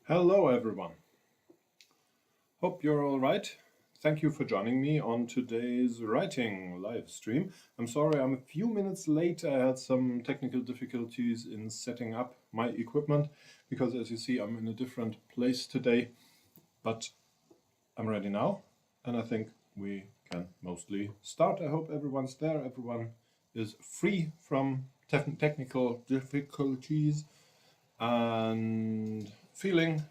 Hello everyone. Hope you're all right. Thank you for joining me on today's writing live stream. I'm sorry I'm a few minutes late. I had some technical difficulties in setting up my equipment because, as you see, I'm in a different place today, but I'm ready now and I think we can mostly start. I hope everyone's there. Everyone is free from technical difficulties and feeling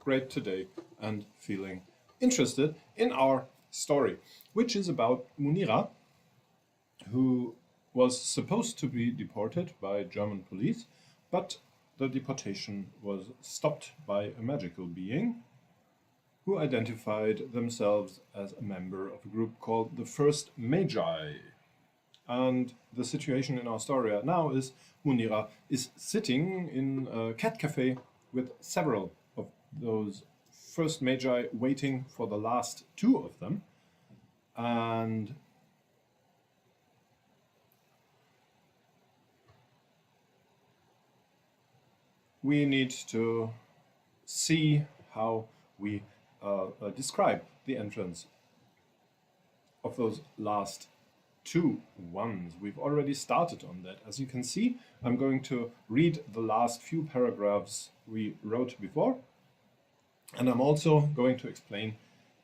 great today and feeling interested in our story, which is about Munira, who was supposed to be deported by German police, but the deportation was stopped by a magical being who identified themselves as a member of a group called the First Magi. And the situation in our story right now is Munira is sitting in a cat cafe with several of those First Magi, waiting for the last two of them. And we need to see how we describe the entrance of those last two ones. We've already started on that. As you can see, I'm going to read the last few paragraphs we wrote before, and I'm also going to explain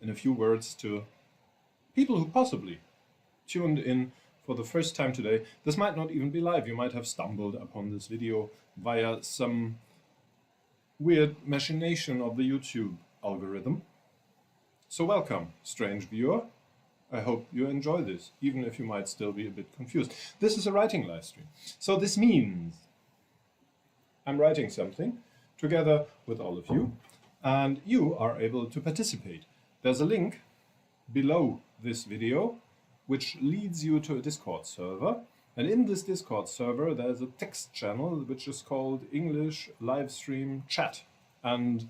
in a few words to people who possibly tuned in for the first time today. This might not even be live. You might have stumbled upon this video via some weird machination of the YouTube algorithm. So welcome, strange viewer. I hope you enjoy this, even if you might still be a bit confused. This is a writing live stream. So this means I'm writing something together with all of you, and you are able to participate. There's a link below this video which leads you to a Discord server. And in this Discord server, there's a text channel which is called English Livestream Chat. And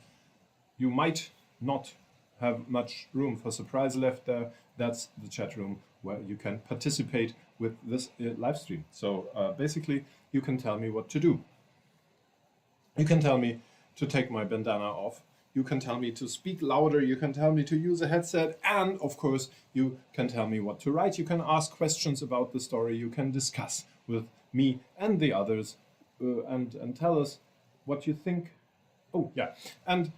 you might not have much room for surprise left there. That's the chat room where you can participate with this live stream. So basically, you can tell me what to do. You can tell me to take my bandana off. You can tell me to speak louder. You can tell me to use a headset. And of course, you can tell me what to write. You can ask questions about the story. You can discuss with me and the others and tell us what you think. Oh, yeah. And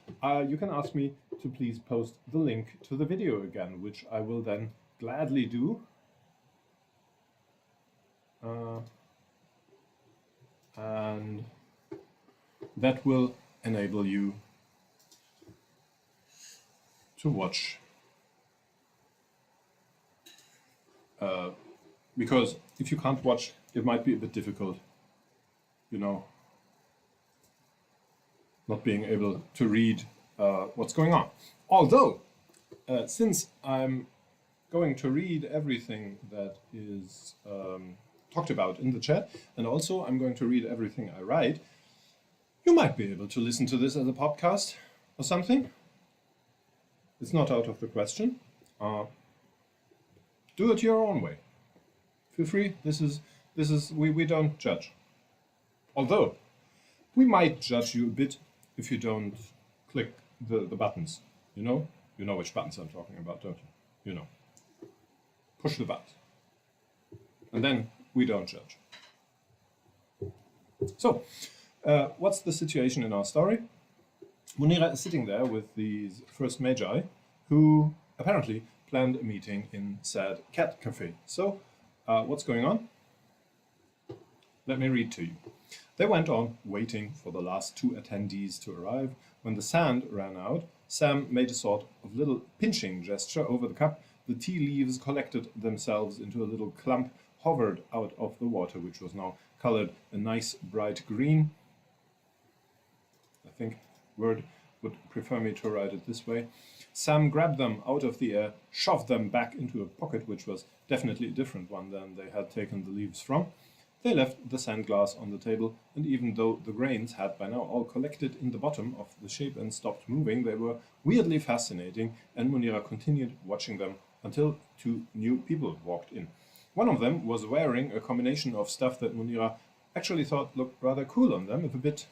you can ask me to please post the link to the video again, which I will then gladly do. And that will enable you to watch. Because if you can't watch, it might be a bit difficult, you know, not being able to read what's going on. Although, since I'm going to read everything that is talked about in the chat, and also I'm going to read everything I write, you might be able to listen to this as a podcast or something. It's not out of the question. Do it your own way. Feel free. We don't judge. Although, we might judge you a bit if you don't click the buttons, you know? You know which buttons I'm talking about, don't you? You know. Push the buttons. And then we don't judge. So, what's the situation in our story? Munira is sitting there with these First Magi who apparently planned a meeting in said cat cafe. So, what's going on? Let me read to you. They went on waiting for the last two attendees to arrive. When the sand ran out, Sam made a sort of little pinching gesture over the cup. The tea leaves collected themselves into a little clump, hovered out of the water, which was now colored a nice bright green. I think Word would prefer me to write it this way. Sam grabbed them out of the air, shoved them back into a pocket, which was definitely a different one than they had taken the leaves from. They left the sand glass on the table, and even though the grains had by now all collected in the bottom of the shape and stopped moving, they were weirdly fascinating, and Munira continued watching them until two new people walked in. One of them was wearing a combination of stuff that Munira actually thought looked rather cool on them, if a bit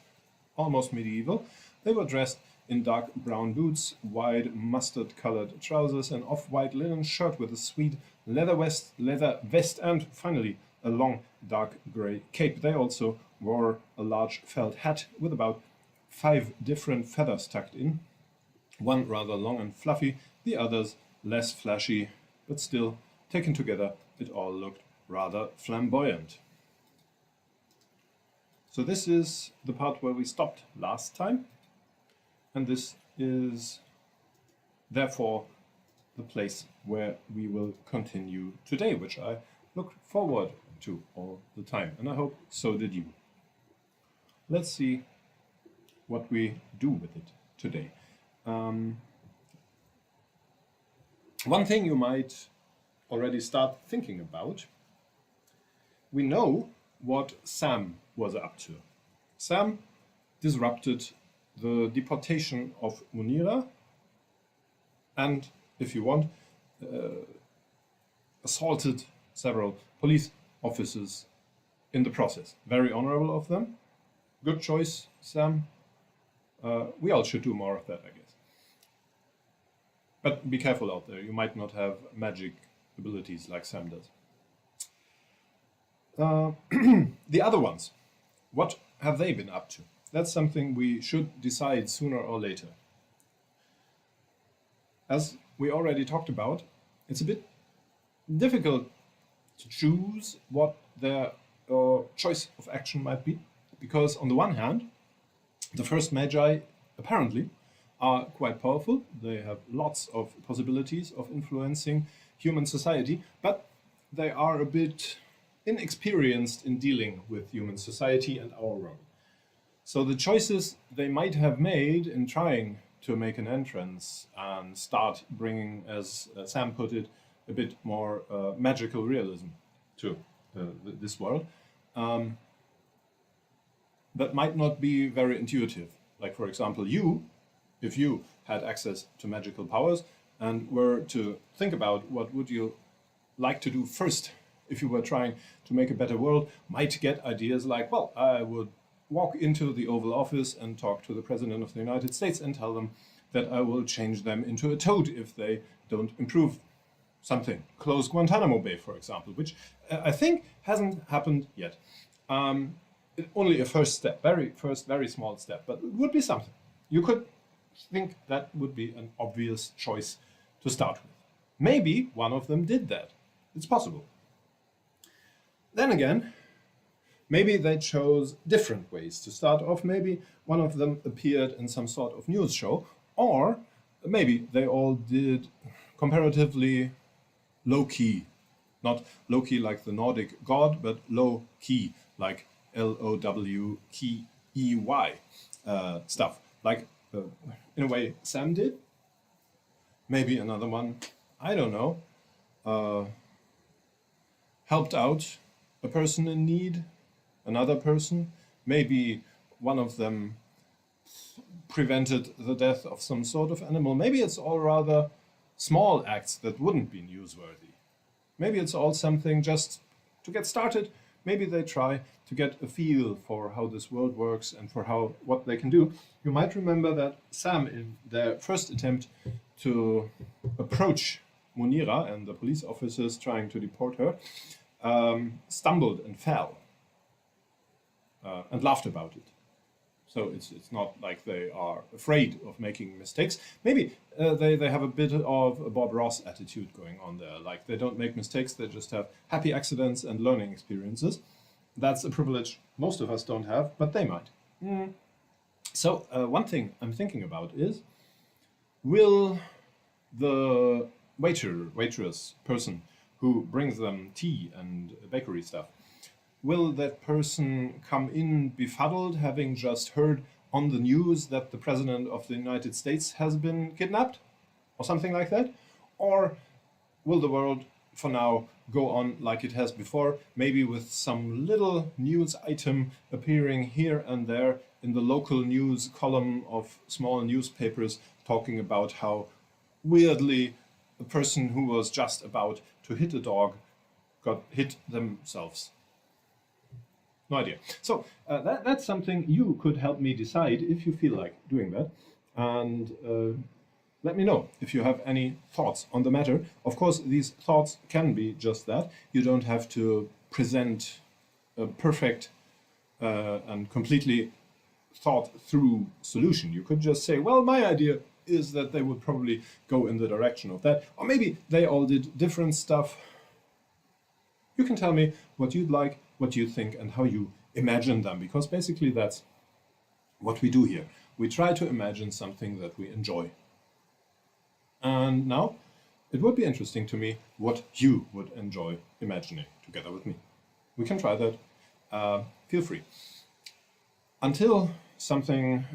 almost medieval. They were dressed in dark brown boots, wide mustard-colored trousers, an off-white linen shirt with a sweet leather vest, and finally a long dark grey cape. They also wore a large felt hat with about 5 different feathers tucked in, one rather long and fluffy, the others less flashy, but still, taken together, it all looked rather flamboyant. So this is the part where we stopped last time, and this is therefore the place where we will continue today, which I look forward to all the time, and I hope so did you. Let's see what we do with it today. One thing you might already start thinking about, we know what Sam was up to. Sam disrupted the deportation of Munira and, if you want, assaulted several police officers in the process. Very honorable of them. Good choice, Sam. We all should do more of that, I guess. But be careful out there. You might not have magic abilities like Sam does. The other ones, what have they been up to? That's something we should decide sooner or later. As we already talked about, it's a bit difficult to choose what their choice of action might be, because on the one hand, the first Magi apparently are quite powerful. They have lots of possibilities of influencing human society, but they are a bit inexperienced in dealing with human society and our world. So the choices they might have made in trying to make an entrance and start bringing, as Sam put it, a bit more magical realism to this world, that might not be very intuitive. Like, for example, if you had access to magical powers and were to think about what would you like to do first if you were trying to make a better world, might get ideas like, well, I would walk into the Oval Office and talk to the President of the United States and tell them that I will change them into a toad if they don't improve something. Close Guantanamo Bay, for example, which I think hasn't happened yet. Only a first step, very small step, but it would be something. You could think that would be an obvious choice to start with. Maybe one of them did that. It's possible. Then again, maybe they chose different ways to start off. Maybe one of them appeared in some sort of news show, or maybe they all did comparatively low-key. Not low-key like the Nordic god, but low-key like L-O-W-K-E-Y stuff. Like, in a way, Sam did. Maybe another one, I don't know, helped out a person in need, another person. Maybe one of them prevented the death of some sort of animal. Maybe it's all rather small acts that wouldn't be newsworthy. Maybe it's all something just to get started. Maybe they try to get a feel for how this world works and for what they can do. You might remember that Sam, in their first attempt to approach Munira and the police officers trying to deport her, stumbled and fell and laughed about it. So it's not like they are afraid of making mistakes. Maybe they have a bit of a Bob Ross attitude going on there. Like, they don't make mistakes, they just have happy accidents and learning experiences. That's a privilege most of us don't have, but they might. So one thing I'm thinking about is, will the waitress person who brings them tea and bakery stuff, will that person come in befuddled, having just heard on the news that the President of the United States has been kidnapped? Or something like that? Or will the world, for now, go on like it has before, maybe with some little news item appearing here and there in the local news column of small newspapers, talking about how weirdly the person who was just about to hit a dog got hit themselves? No idea. So that's something you could help me decide if you feel like doing that. And let me know if you have any thoughts on the matter. Of course, these thoughts can be just that. You don't have to present a perfect and completely thought through solution. You could just say, well, my idea is that they would probably go in the direction of that. Or maybe they all did different stuff. You can tell me what you'd like, what you think, and how you imagine them, because basically that's what we do here. We try to imagine something that we enjoy. And now, it would be interesting to me what you would enjoy imagining together with me. We can try that. Feel free. Until something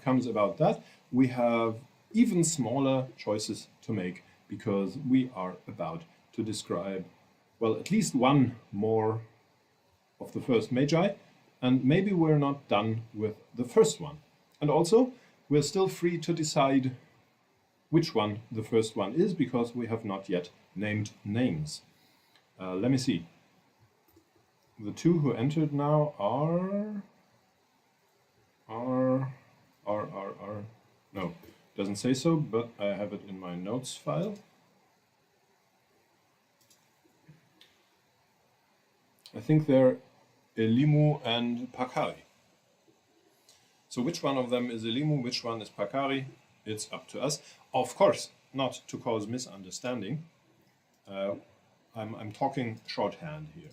comes about that, we have even smaller choices to make, because we are about to describe, well, at least one more of the first Magi, and maybe we're not done with the first one. And also, we're still free to decide which one the first one is, because we have not yet named names. Let me see. The two who entered now are... No, doesn't say so, but I have it in my notes file. I think they're Elimu and Pakari. So which one of them is Elimu, which one is Pakari? It's up to us. Of course, not to cause misunderstanding. I'm talking shorthand here.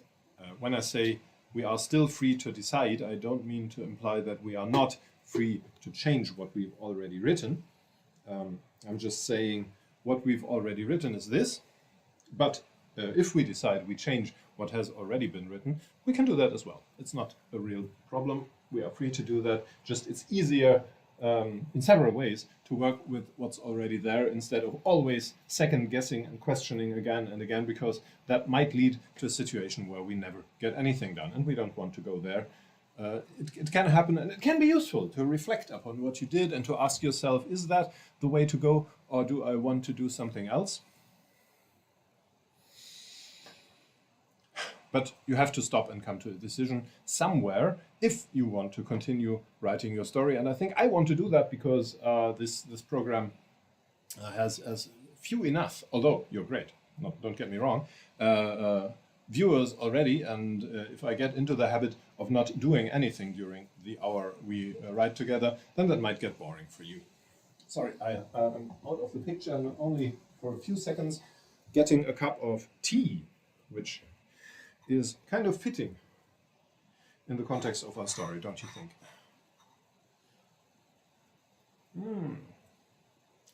When I say we are still free to decide, I don't mean to imply that we are not free to change what we've already written. I'm just saying what we've already written is this, but if we decide we change what has already been written, we can do that as well. It's not a real problem. We are free to do that. Just it's easier in several ways to work with what's already there instead of always second guessing and questioning again and again, because that might lead to a situation where we never get anything done, and we don't want to go there. It can happen, and it can be useful to reflect upon what you did and to ask yourself, is that the way to go, or do I want to do something else? But you have to stop and come to a decision somewhere if you want to continue writing your story. And I think I want to do that because this program has few enough, although you're great, don't get me wrong, viewers already. And if I get into the habit of not doing anything during the hour we write together, then that might get boring for you. Sorry, I'm out of the picture. I'm only for a few seconds getting a cup of tea, which is kind of fitting in the context of our story, don't you think?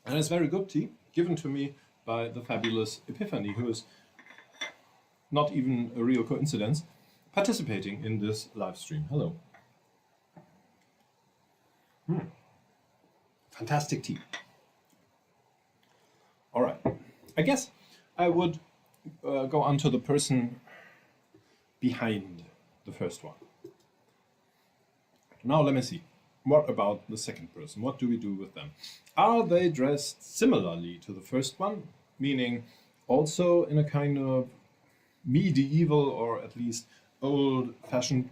And it's very good tea, given to me by the fabulous Epiphany, who is not even a real coincidence, participating in this live stream. Hello. Fantastic tea. All right. I guess I would go on to the person behind the first one. Now let me see. What about the second person? What do we do with them? Are they dressed similarly to the first one? Meaning also in a kind of medieval or at least old-fashioned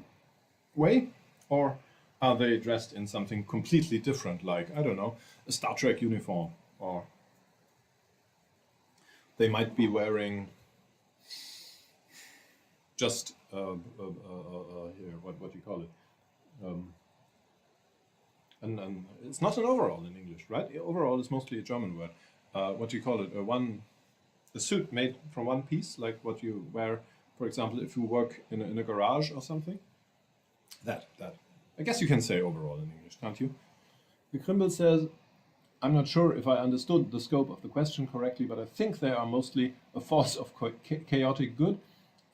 way? Or are they dressed in something completely different, like, I don't know, a Star Trek uniform? Or they might be wearing just here, what do you call it? And it's not an overall in English, right? Overall is mostly a German word. What do you call it? A suit made from one piece, like what you wear, for example, if you work in a garage or something. That. I guess you can say overall in English, can't you? The Krimble says, I'm not sure if I understood the scope of the question correctly, but I think they are mostly a force of chaotic good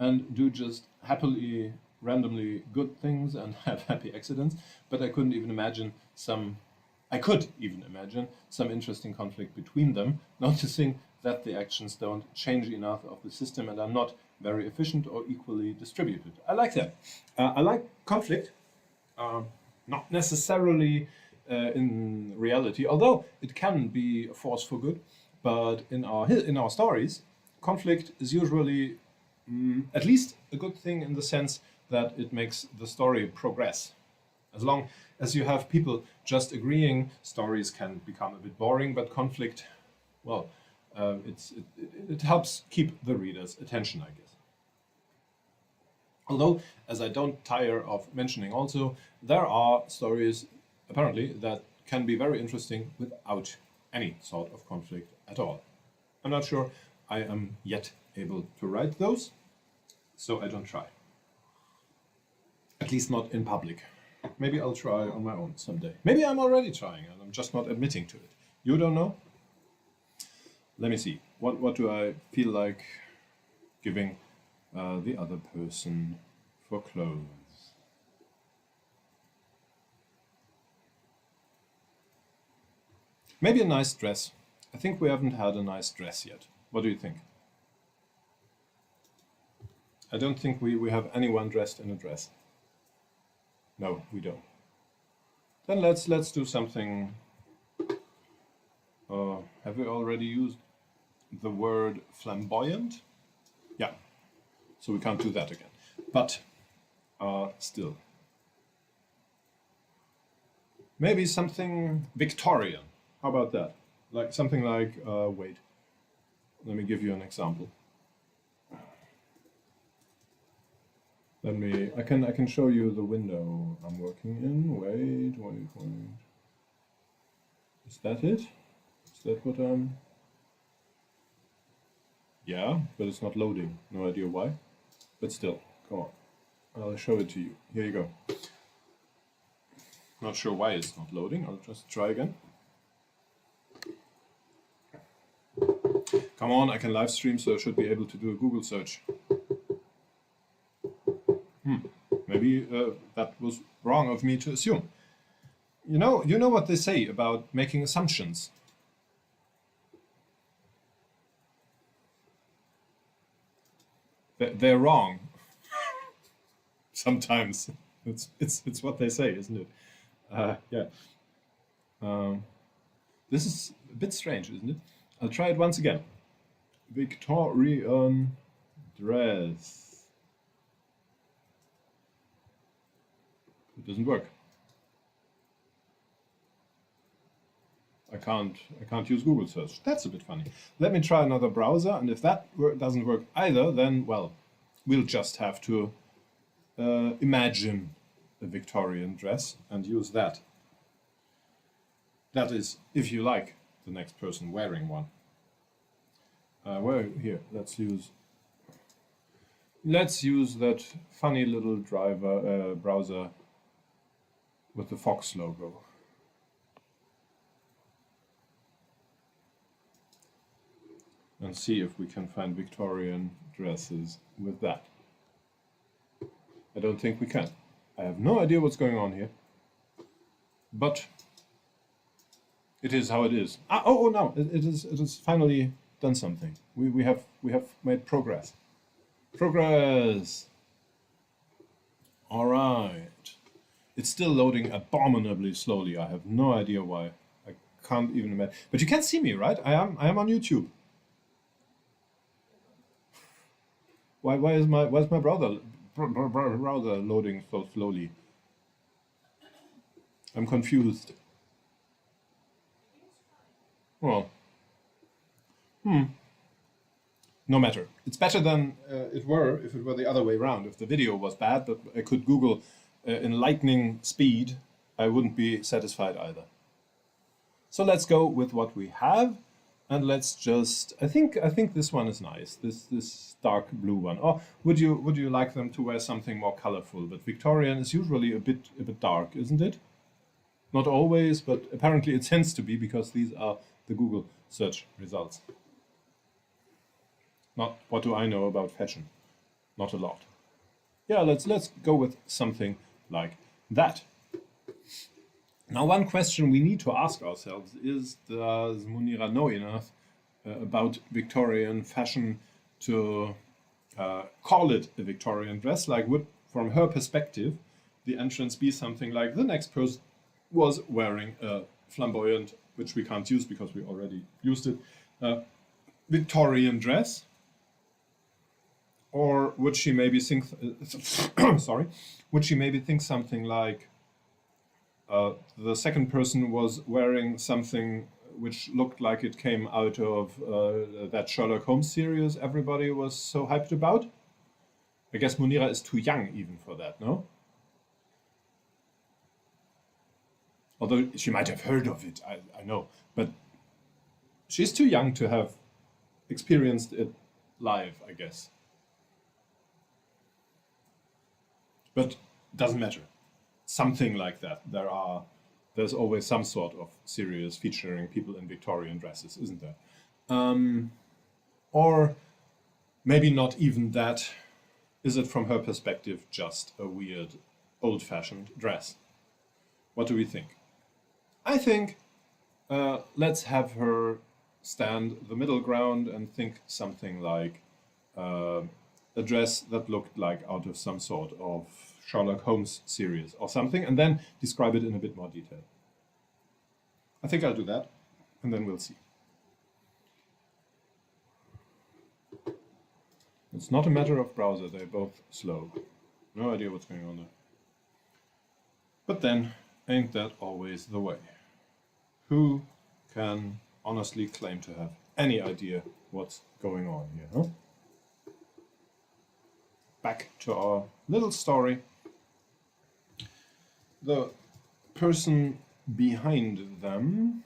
and do just happily, randomly good things and have happy accidents. But I could even imagine some interesting conflict between them, noticing that the actions don't change enough of the system and are not very efficient or equally distributed. I like that. I like conflict, not necessarily in reality, although it can be a force for good. But in our stories, conflict is usually at least a good thing in the sense that it makes the story progress. As long as you have people just agreeing, stories can become a bit boring, but conflict, well, it helps keep the reader's attention, I guess. Although, as I don't tire of mentioning also, there are stories, apparently, that can be very interesting without any sort of conflict at all. I'm not sure I am yet able to write those, so I don't try. At least not in public. Maybe I'll try on my own someday. Maybe I'm already trying and I'm just not admitting to it. You don't know? Let me see. What do I feel like giving the other person for clothes? Maybe a nice dress. I think we haven't had a nice dress yet. What do you think? I don't think we have anyone dressed in a dress. No, we don't. Then let's do something. Have we already used the word flamboyant? Yeah. So we can't do that again. But still. Maybe something Victorian. How about that? Like something like wait. Let me give you an example. I can show you the window I'm working in. Wait. Is that it? Is that what I'm... Yeah, but it's not loading. No idea why. But still, come on. I'll show it to you. Here you go. Not sure why it's not loading. I'll just try again. Come on, I can live stream, so I should be able to do a Google search. Maybe that was wrong of me to assume. You know what they say about making assumptions. They're wrong. Sometimes it's what they say, isn't it? Yeah. This is a bit strange, isn't it? I'll try it once again. Victorian dress. It doesn't work. I can't use Google search. That's a bit funny. Let me try another browser, and if that doesn't work either, then, well, we'll just have to imagine a Victorian dress and use that. That is, if you like the next person wearing one. Here, let's use that funny little browser with the Fox logo. And see if we can find Victorian dresses with that. I don't think we can. I have no idea what's going on here. But it is how it is. Oh no, it is finally done something. We have made progress. Progress. All right. It's still loading abominably slowly. I have no idea why. I can't even imagine. But you can see me, right? I am on YouTube. Why is my browser loading so slowly? I'm confused. Well, no matter. It's better than it were if it were the other way around. If the video was bad, but I could Google in lightning speed, I wouldn't be satisfied either. So let's go with what we have, and let's just. I think this one is nice. This dark blue one. Oh, would you like them to wear something more colorful? But Victorian is usually a bit dark, isn't it? Not always, but apparently it tends to be because these are the Google search results. Not what do I know about fashion? Not a lot. Yeah, let's go with something like that. Now, one question we need to ask ourselves is, does Munira know enough about Victorian fashion to call it a Victorian dress? Like, would, from her perspective, the entrance be something like the next person was wearing a flamboyant, which we can't use because we already used it, Victorian dress? Or would she maybe think, sorry, would she maybe think something like the second person was wearing something which looked like it came out of that Sherlock Holmes series everybody was so hyped about? I guess Munira is too young even for that, no? Although she might have heard of it, I know, but she's too young to have experienced it live, I guess. But doesn't matter. Something like that. There's always some sort of series featuring people in Victorian dresses, isn't there? Or maybe not even that. Is it from her perspective just a weird, old-fashioned dress? What do we think? I think let's have her stand the middle ground and think something like a dress that looked like out of some sort of Sherlock Holmes series or something, and then describe it in a bit more detail. I think I'll do that, and then we'll see. It's not a matter of browser, they're both slow. No idea what's going on there. But then, ain't that always the way? Who can honestly claim to have any idea what's going on here, huh? Back to our little story. The person behind them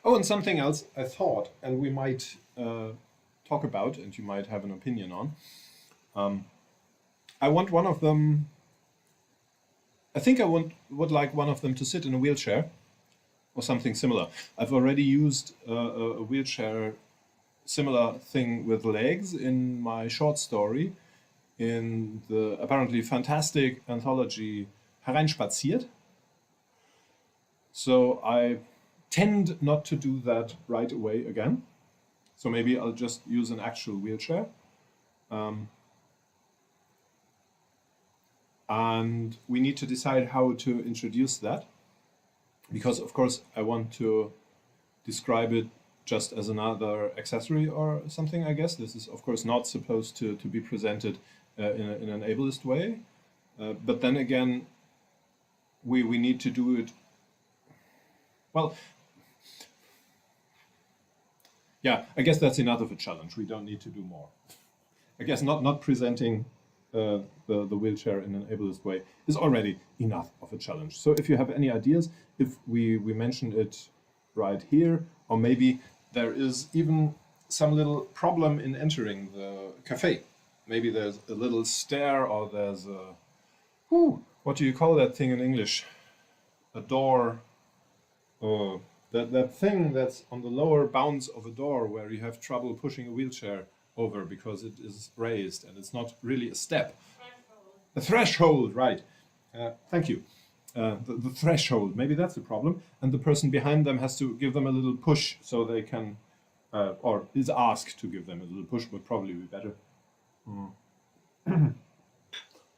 and something else I thought, and we might talk about, and you might have an opinion on. I want one of them, I think I would like one of them to sit in a wheelchair or something similar. I've already used a wheelchair similar thing with legs in my short story in the apparently fantastic anthology Hereinspaziert. So I tend not to do that right away again. So maybe I'll just use an actual wheelchair. And we need to decide how to introduce that. Because of course I want to describe it just as another accessory or something, I guess. This is of course not supposed to be presented in an ableist way. But then again, we need to do it, well, yeah, I guess that's enough of a challenge. We don't need to do more. I guess not presenting the wheelchair in an ableist way is already enough of a challenge. So if you have any ideas, if we mention it right here, or maybe there is even some little problem in entering the cafe. Maybe there's a little stair, or there's a, what do you call that thing in English? A door, that thing that's on the lower bounds of a door where you have trouble pushing a wheelchair over because it is raised and it's not really a step. Threshold. A threshold, right. Thank you. The threshold, maybe that's the problem. And the person behind them has to give them a little push so they can, or is asked to give them a little push, would probably be better.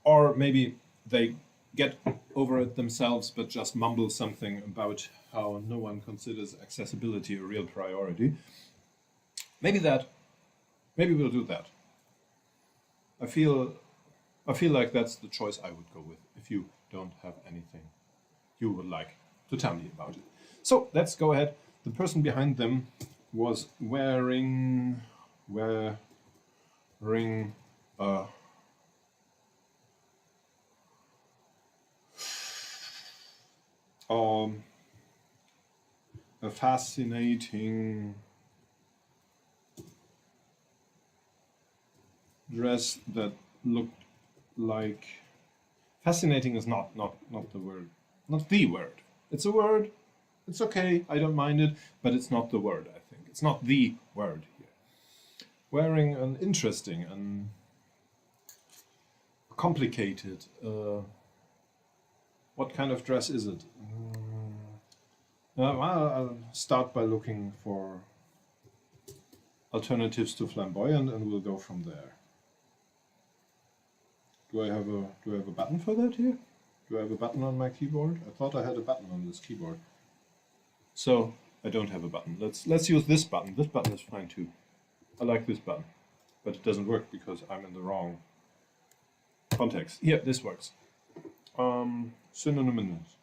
Or maybe they get over it themselves but just mumble something about how no one considers accessibility a real priority. Maybe we'll do that. I feel like that's the choice I would go with if you don't have anything you would like to tell me about it. So let's go ahead. The person behind them was wearing a fascinating dress that looked like, fascinating is not the word, not the word. It's a word, it's okay, I don't mind it, but it's not the word, I think. It's not the word here. Wearing an interesting and complicated, what kind of dress is it? Well, I'll start by looking for alternatives to flamboyant, and we'll go from there. Do I have a button for that here? Do I have a button on my keyboard? I thought I had a button on this keyboard. So I don't have a button. Let's use this button. This button is fine too. I like this button, but it doesn't work because I'm in the wrong context. Here, this works. Synonyms.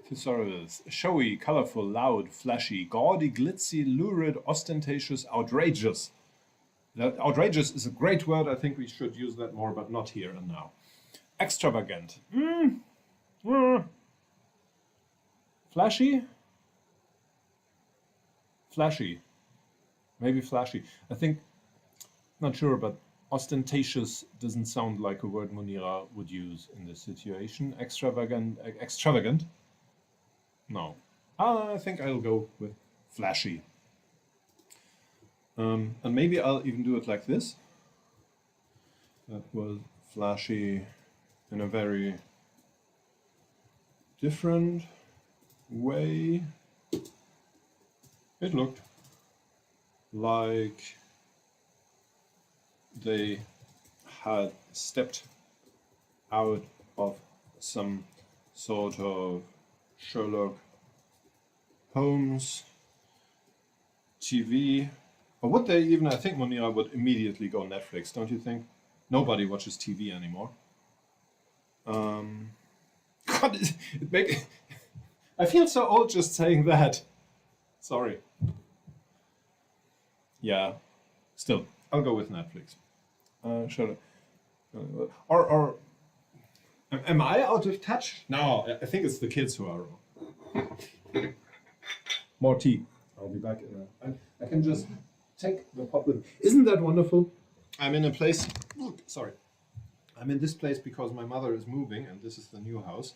Thesaurus. Showy, colorful, loud, flashy, gaudy, glitzy, lurid, ostentatious, outrageous. That outrageous is a great word. I think we should use that more, but not here and now. Extravagant. Flashy? Flashy. Maybe flashy. I think, not sure, but ostentatious doesn't sound like a word Munira would use in this situation. Extravagant? Extravagant? No. I think I'll go with flashy. And maybe I'll even do it like this. That was flashy in a very different way. It looked like they had stepped out of some sort of Sherlock Holmes TV. Or would they even? I think Munira would immediately go Netflix, don't you think? Nobody watches TV anymore. God, I feel so old just saying that. Sorry. Yeah, still, I'll go with Netflix. Or am I out of touch? No, I think it's the kids who are wrong. More tea. I'll be back in a... I can just take the pot with... Isn't that wonderful? I'm in a place... Sorry. I'm in this place because my mother is moving, and this is the new house.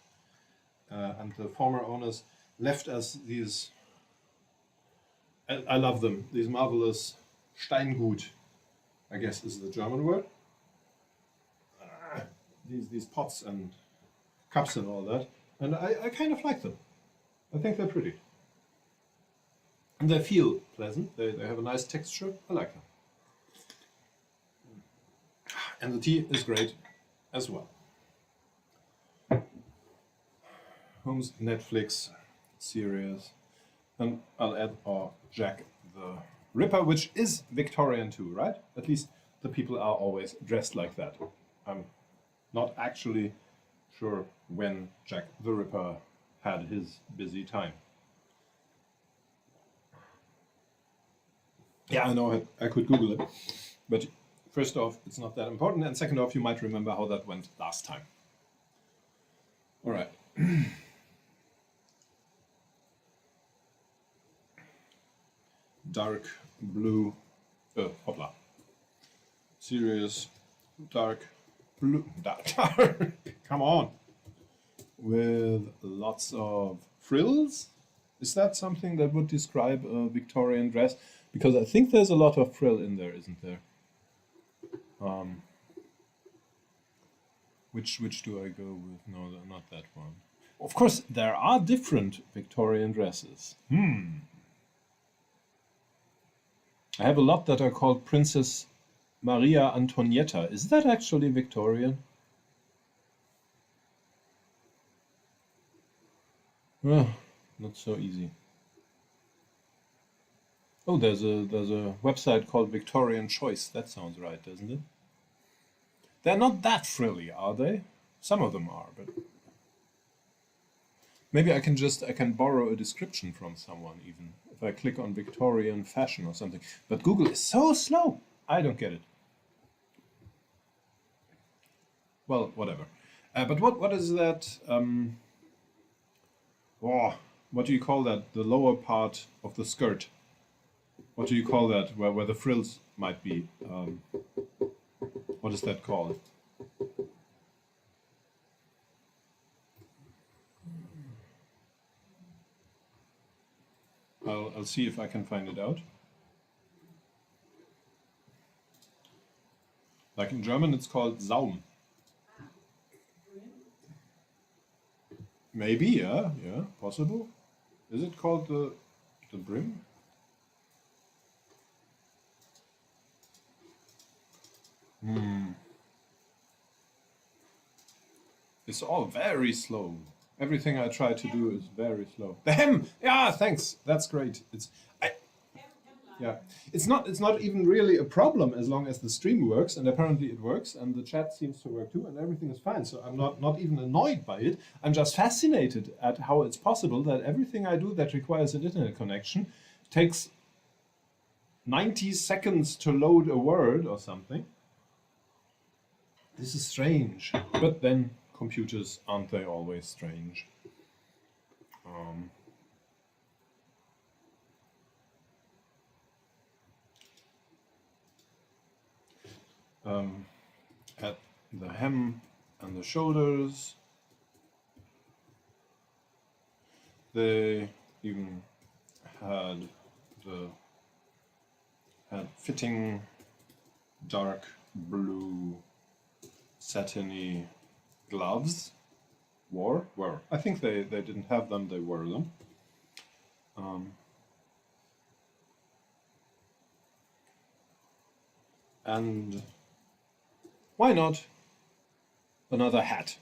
And the former owners left us these... I love them. These marvelous Steingut, I guess is the German word. These pots and cups and all that. And I kind of like them. I think they're pretty. And they feel pleasant. They have a nice texture. I like them. And the tea is great as well. Holmes, Netflix, series. And I'll add Jack the Ripper, which is Victorian too, right? At least the people are always dressed like that. I'm not actually sure when Jack the Ripper had his busy time. Yeah, I know I could Google it, but first off, it's not that important, and second off, you might remember how that went last time. All right. Dark blue, hopla. Serious dark blue, dark, come on. With lots of frills. Is that something that would describe a Victorian dress? Because I think there's a lot of frill in there, isn't there? Which do I go with? No, not that one. Of course, there are different Victorian dresses. I have a lot that are called Princess Maria Antonietta. Is that actually Victorian? Not so easy. Oh, there's a website called Victorian Choice. That sounds right, doesn't it? They're not that frilly, are they? Some of them are, but maybe I can borrow a description from someone even if I click on Victorian fashion or something. But Google is so slow. I don't get it. Well, whatever. But what is that? What do you call that? The lower part of the skirt. What do you call that? Where the frills might be? What is that called? I'll see if I can find it out. Like in German, it's called Saum. Maybe, yeah, possible. Is it called the brim? It's all very slow. Everything I try to do is very slow. The hem! Yeah, thanks. That's great. Yeah, it's not even really a problem as long as the stream works, and apparently it works, and the chat seems to work too, and everything is fine. So I'm not even annoyed by it. I'm just fascinated at how it's possible that everything I do that requires an internet connection takes 90 seconds to load a word or something. This is strange. But then computers, aren't they always strange? At the hem and the shoulders, they even had fitting dark blue satiny gloves. Were. I think they didn't have them, they wore them. And why not another hat?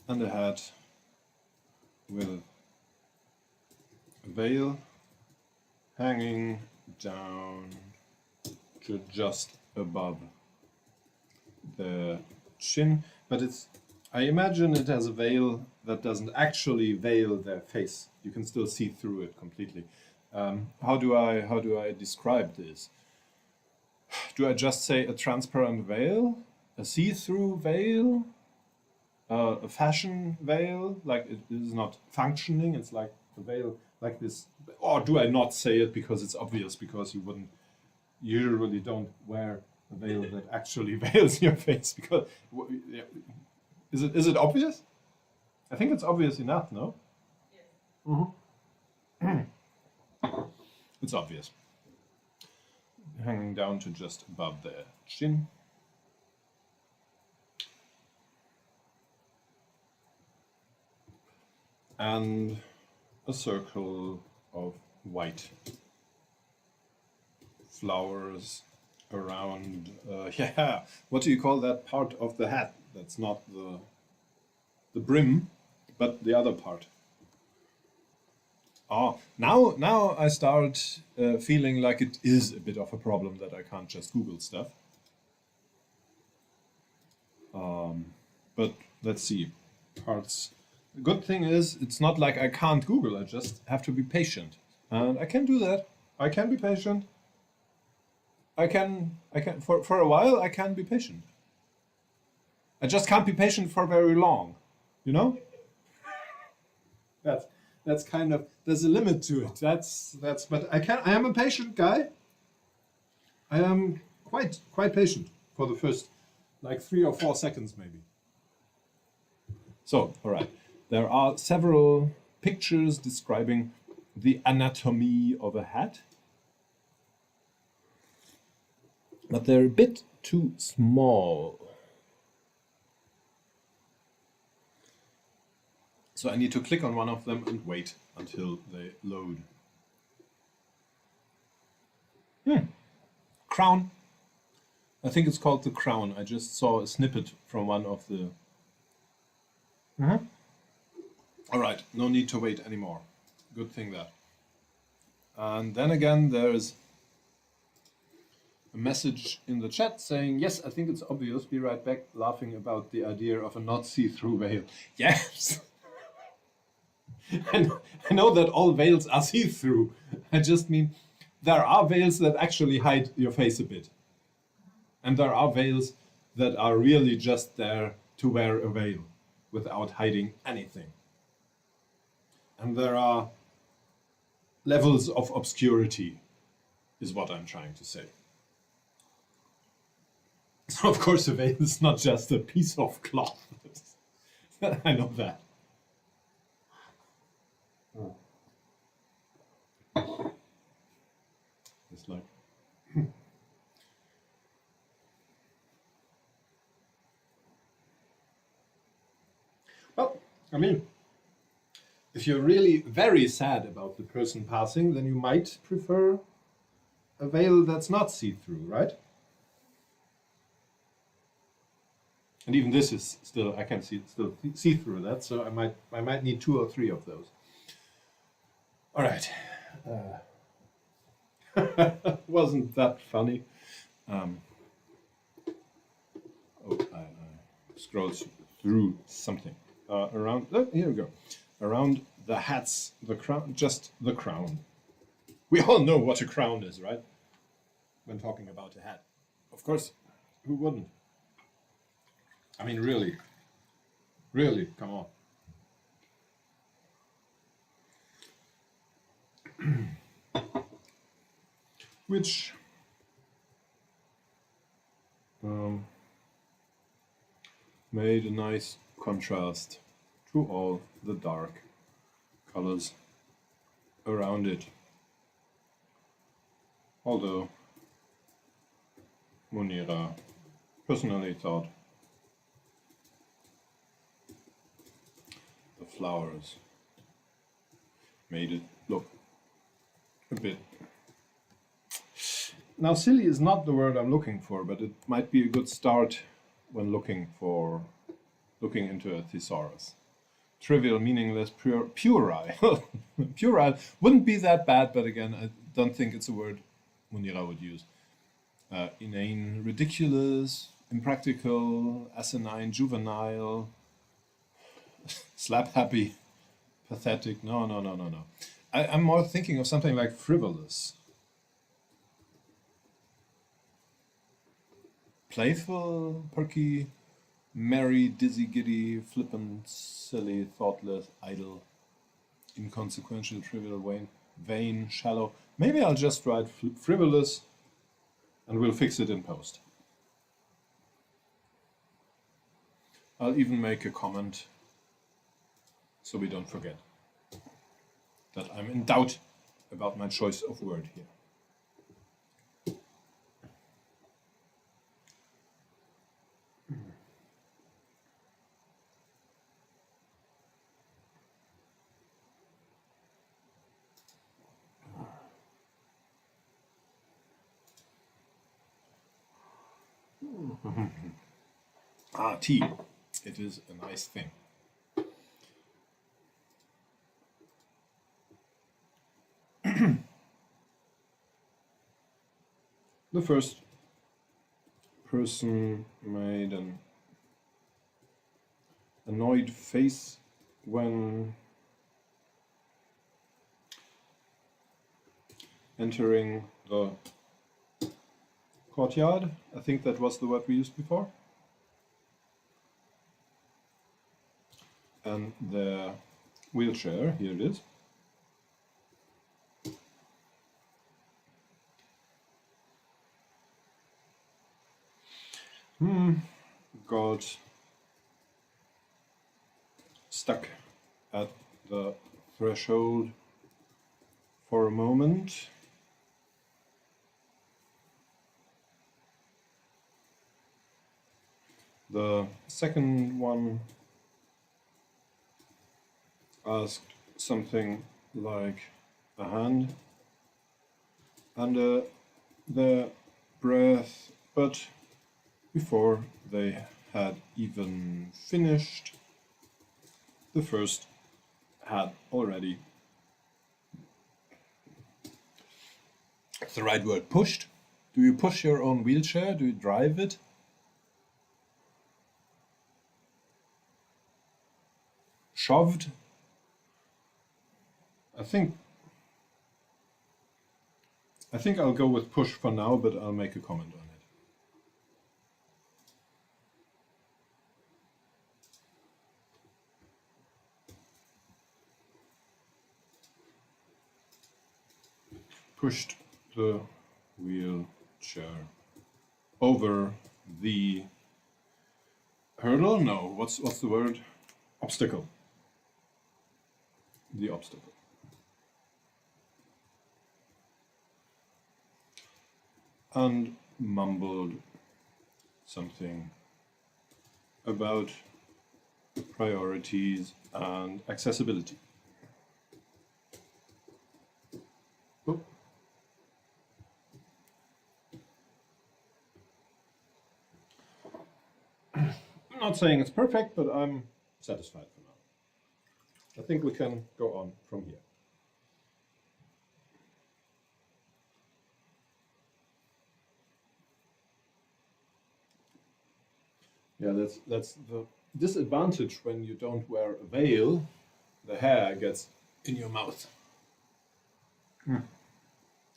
And a hat with a veil hanging down to just above the chin, but I imagine it as a veil that doesn't actually veil their face. You can still see through it completely. How do I describe this? Do I just say a transparent veil, a see-through veil, a fashion veil, like it is not functioning? It's like a veil like this, or do I not say it because it's obvious? Because you usually don't wear a veil that actually veils your face. Because is it obvious? I think it's obvious enough, no? Yes. It's obvious. Hanging down to just above the chin. And a circle of white flowers around, yeah, what do you call that part of the hat? That's not the brim, but the other part. Oh, now I start feeling like it is a bit of a problem that I can't just Google stuff. But let's see, parts. The good thing is, it's not like I can't Google, I just have to be patient. And I can do that. I can be patient. I can, for a while, I can be patient. I just can't be patient for very long, you know? That's kind of, there's a limit to it. But I am a patient guy. I am quite patient for the first, like 3 or 4 seconds maybe. So, all right. There are several pictures describing the anatomy of a hat, but they're a bit too small. So I need to click on one of them and wait until they load. Crown. I think it's called the crown. I just saw a snippet from one of the... All right, no need to wait anymore. Good thing that. And then again, there's a message in the chat saying, yes, I think it's obvious, be right back, laughing about the idea of a not see-through veil. Yes! I know that all veils are see-through. I just mean, there are veils that actually hide your face a bit. And there are veils that are really just there to wear a veil without hiding anything. And there are levels of obscurity, is what I'm trying to say. So of course a veil is not just a piece of cloth. I know that. It's like... Well, I mean, if you're really very sad about the person passing, then you might prefer a veil that's not see-through, right? And even this is still, I can see through that, so I might need 2 or 3 of those. All right. Wasn't that funny? I scrolled through something around. Here we go. Around the hats, the crown, just the crown. We all know what a crown is, right? When talking about a hat, of course, who wouldn't? I mean, really, come on. Which made a nice contrast to all the dark colors around it. Although Munira personally thought the flowers made it look a bit... Now, silly is not the word I'm looking for, but it might be a good start when looking into a thesaurus. Trivial, meaningless, puerile. Puerile wouldn't be that bad, but again, I don't think it's a word Munira would use. Inane, ridiculous, impractical, asinine, juvenile, slap happy, pathetic. No. I'm more thinking of something like frivolous. Playful, perky, merry, dizzy, giddy, flippant, silly, thoughtless, idle, inconsequential, trivial, vain, shallow. Maybe I'll just write frivolous and we'll fix it in post. I'll even make a comment so we don't forget that I'm in doubt about my choice of word here. Tea. It is a nice thing. The first person made an annoyed face when entering the courtyard. I think that was the word we used before. And the wheelchair, here it is. Got stuck at the threshold for a moment. The second one asked something like a hand under their breath, but before they had even finished, the first had already, that's the right word, pushed. Do you push your own wheelchair? Do you drive it? Shoved? I think I'll go with push for now, but I'll make a comment on it. Pushed the wheelchair over the hurdle? No, what's the word? Obstacle. The obstacle. And mumbled something about priorities and accessibility. Oh. not saying it's perfect, but I'm satisfied for now. I think we can go on from here. Yeah, that's the disadvantage when you don't wear a veil. The hair gets in your mouth.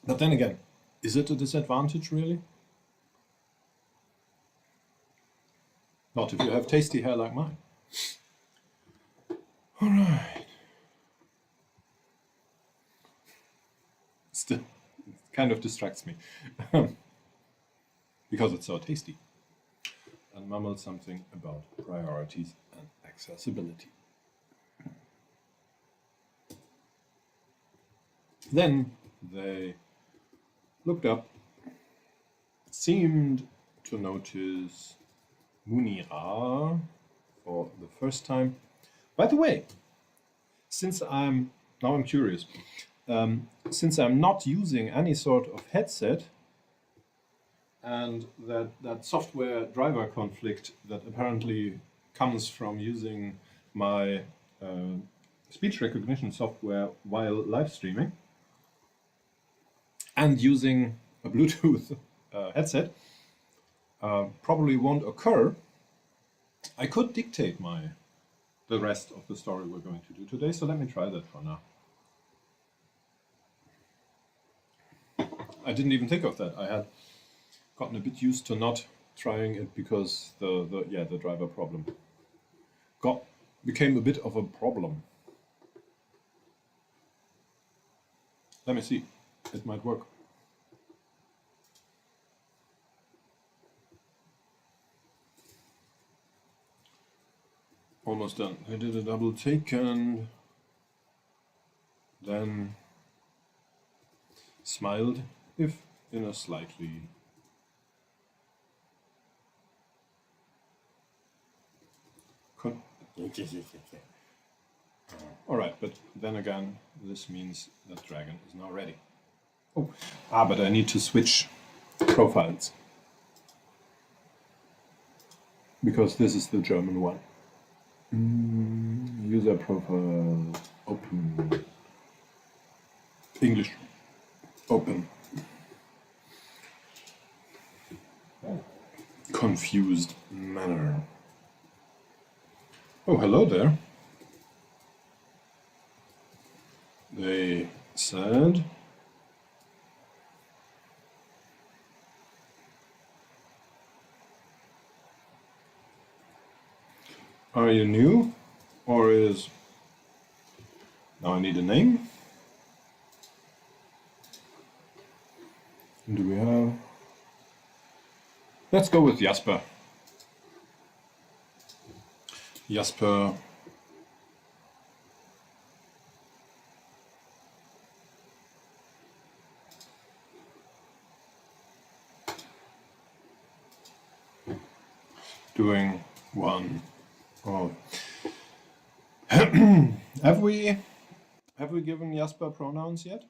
But then again, is it a disadvantage really? Not if you have tasty hair like mine. All right. Still, it kind of distracts me because it's so tasty. And mumbled something about priorities and accessibility. Then they looked up, seemed to notice Munira for the first time. By the way, since I'm curious, since I'm not using any sort of headset, and that software driver conflict that apparently comes from using my speech recognition software while live streaming and using a Bluetooth headset probably won't occur, I could dictate the rest of the story we're going to do today, so let me try that for now. I didn't even think of that. I had gotten a bit used to not trying it because the driver problem became a bit of a problem. Let me see. It might work. Almost done. I did a double take and then smiled, if in a slightly all right, but then again, this means that dragon is now ready. Oh, but I need to switch profiles because this is the German one. User profile open. English open. Confused manner. Oh, hello there. They said are you new or is now I need a name? Do we have? Let's go with Jasper. Jasper. Doing one. Oh. Have we given Jasper pronouns yet?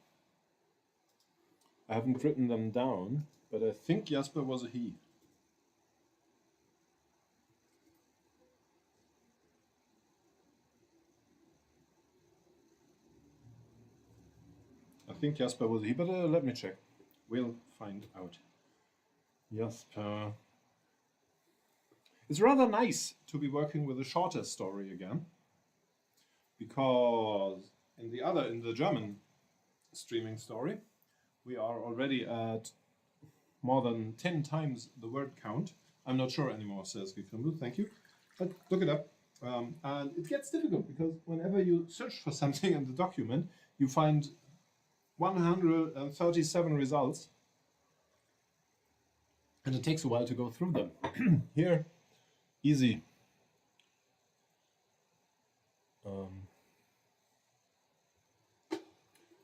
I haven't written them down, but I think Jasper was a he. I think Jasper was a he, but let me check. We'll find out. Jasper. It's rather nice to be working with a shorter story again, because in the German streaming story, we are already at more than 10 times the word count. I'm not sure anymore, says Gekrimble, thank you. But look it up. And it gets difficult because whenever you search for something in the document, you find 137 results. And it takes a while to go through them. Here, easy.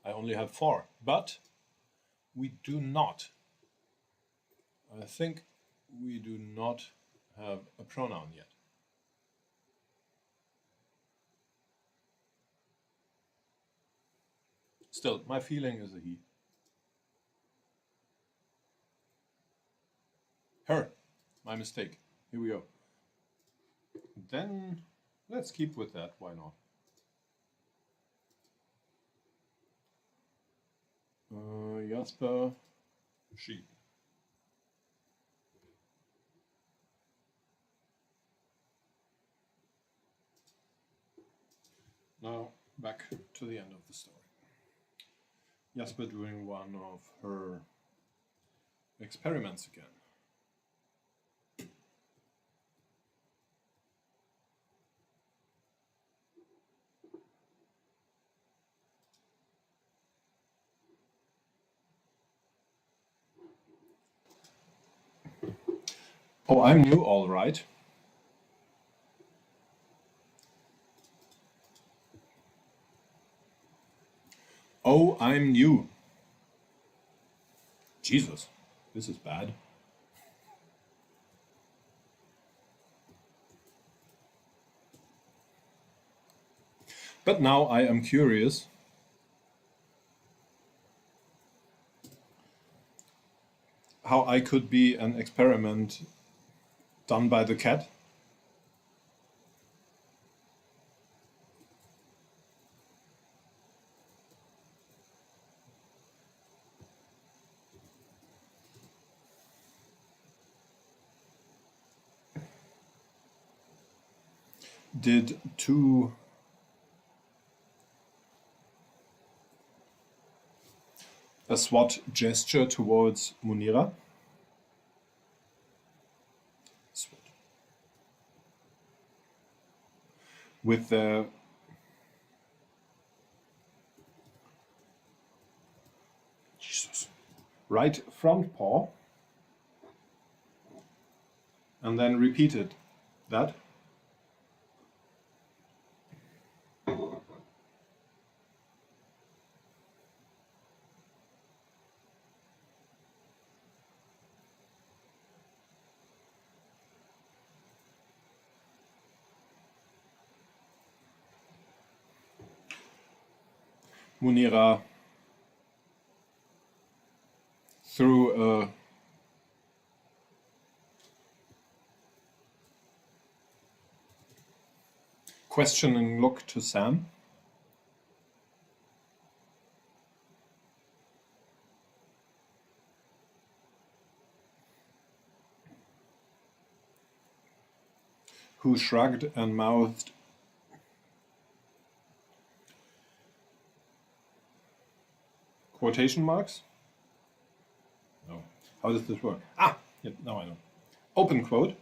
I only have 4, but we do not. I think we do not have a pronoun yet. Still, my feeling is a he. Her. My mistake. Here we go. Then let's keep with that, why not? Jasper, she. Now back to the end of the story. Jasper doing one of her experiments again. Oh, I'm new, all right. Oh, I'm new. Jesus, this is bad. But now I am curious how I could be an experiment done by the cat. Did a SWAT gesture towards Munira. SWAT. With the right front paw, and then repeated that. Munira threw a questioning look to Sam. Who shrugged and mouthed, quotation marks? No. How does this work? Ah, yeah, now I know. Open quote.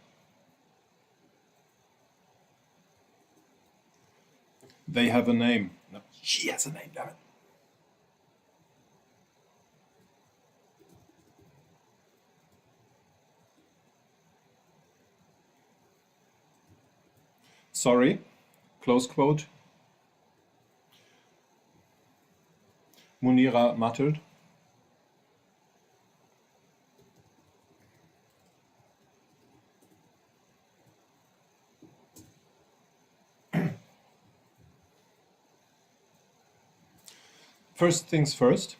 They have a name. No, she has a name, damn it. Sorry, close quote. Munira muttered. First things first.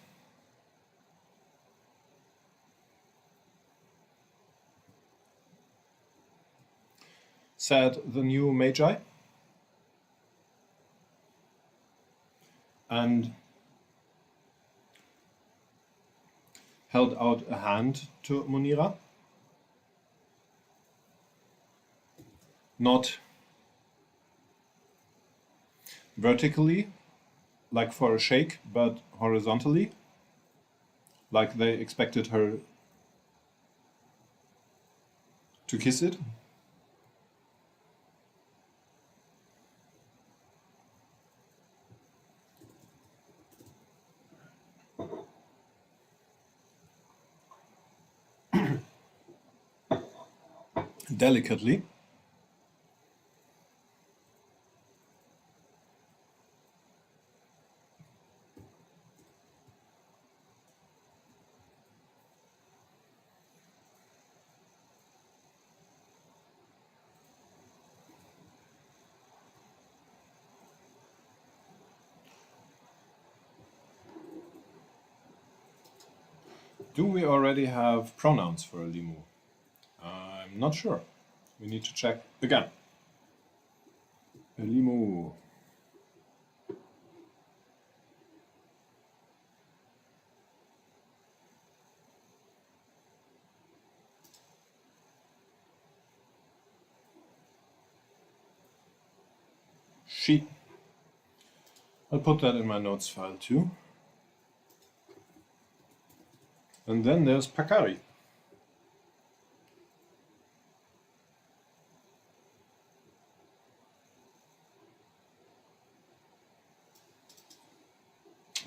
Said the new Magi. And held out a hand to Munira. Not vertically, like for a shake, but horizontally, like they expected her to kiss it. Delicately. Do we already have pronouns for a limu? I'm not sure. We need to check again. Elimu. She. I'll put that in my notes file too. And then there's Pakari.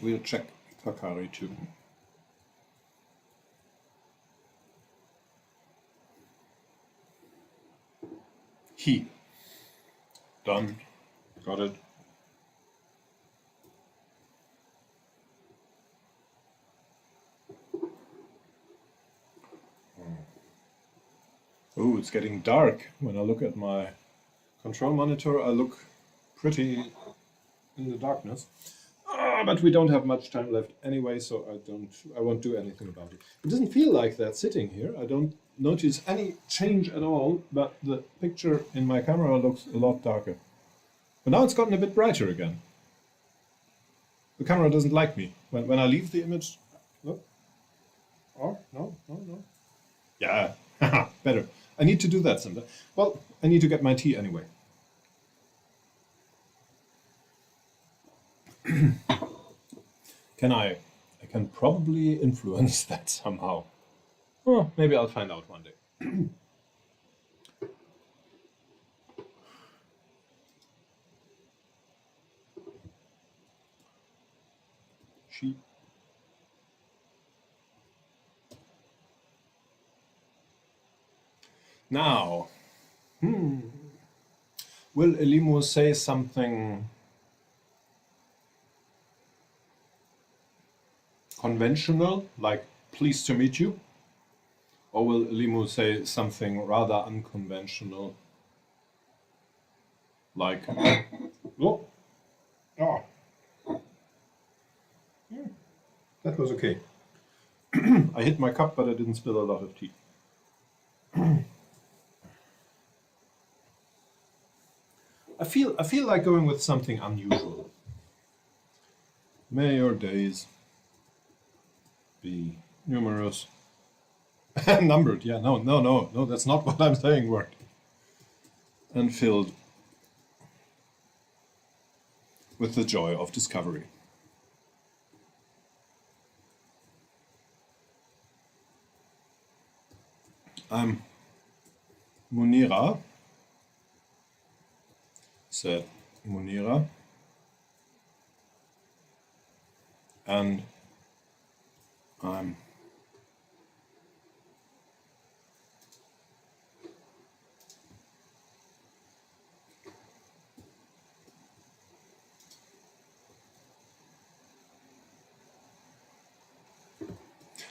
We'll check Pakari too. He. Done. Got it. Oh, it's getting dark. When I look at my control monitor, I look pretty in the darkness. But we don't have much time left anyway, so I won't do anything about it. It doesn't feel like that sitting here. I don't notice any change at all, but the picture in my camera looks a lot darker. But now it's gotten a bit brighter again. The camera doesn't like me. When I leave the image, look. Oh, no. Yeah, better. I need to do that sometime. Well, I need to get my tea anyway. I can probably influence that somehow. Oh, maybe I'll find out one day. She. Now, will Elimu say something conventional, like pleased to meet you? Or will Elimu say something rather unconventional, like, oh, that was okay. I hit my cup, but I didn't spill a lot of tea. I feel like going with something unusual. May your days be numerous. Numbered, yeah, no, that's not what I'm saying, word. And filled with the joy of discovery. I'm Munira, said Munira, and I'm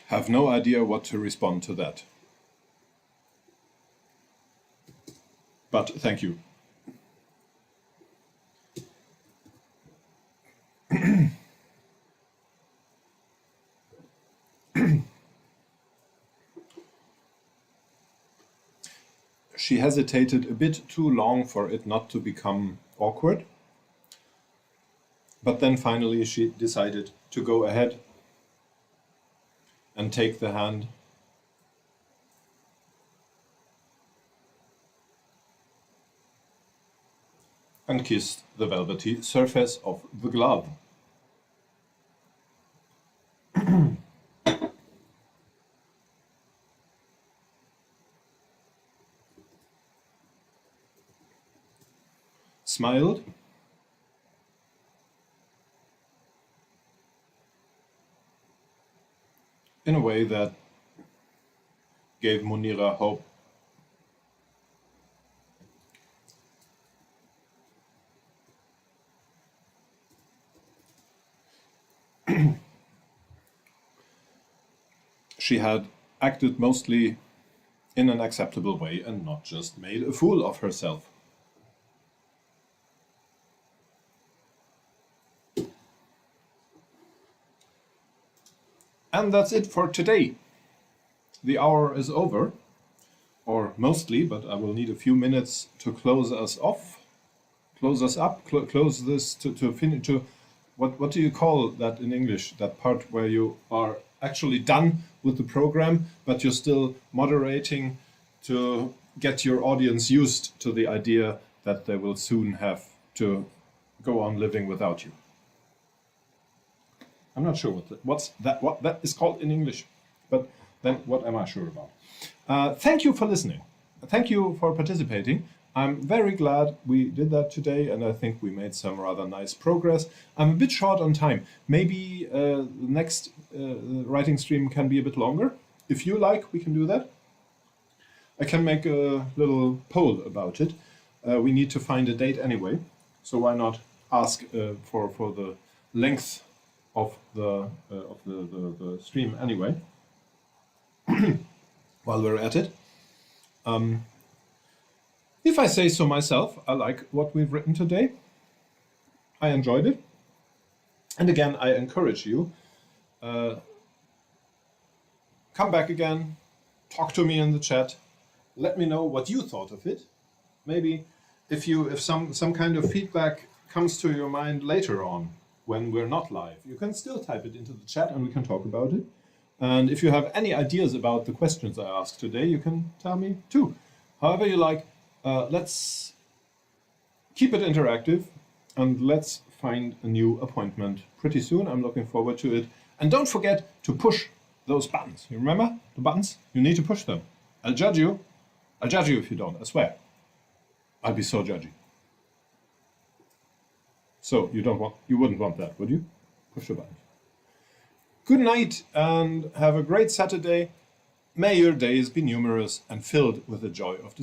have no idea what to respond to that. But thank you. She hesitated a bit too long for it not to become awkward. But then finally she decided to go ahead and take the hand and kissed the velvety surface of the glove. Smiled, in a way that gave Munira hope. She had acted mostly in an acceptable way and not just made a fool of herself. And that's it for today. The hour is over, or mostly, but I will need a few minutes to close us off, close us up, close this to finish, to what do you call that in English, that part where you are actually done with the program but you're still moderating to get your audience used to the idea that they will soon have to go on living without you. I'm not sure what that is called in English, but then what am I sure about? Thank you for listening. Thank you for participating. I'm very glad we did that today, and I think we made some rather nice progress. I'm a bit short on time. Maybe the next writing stream can be a bit longer. If you like, we can do that. I can make a little poll about it. We need to find a date anyway, so why not ask for the length of the stream anyway, while we're at it. If I say so myself, I like what we've written today. I enjoyed it. And again, I encourage you, come back again, talk to me in the chat, let me know what you thought of it. Maybe if some kind of feedback comes to your mind later on when we're not live, you can still type it into the chat and we can talk about it. And if you have any ideas about the questions I asked today, you can tell me too. However you like, let's keep it interactive and let's find a new appointment pretty soon. I'm looking forward to it. And don't forget to push those buttons. You remember the buttons? You need to push them. I'll judge you. I'll judge you if you don't, I swear. I'd be so judgy. So you wouldn't want that, would you? Push the button. Good night and have a great Saturday. May your days be numerous and filled with the joy of discovery.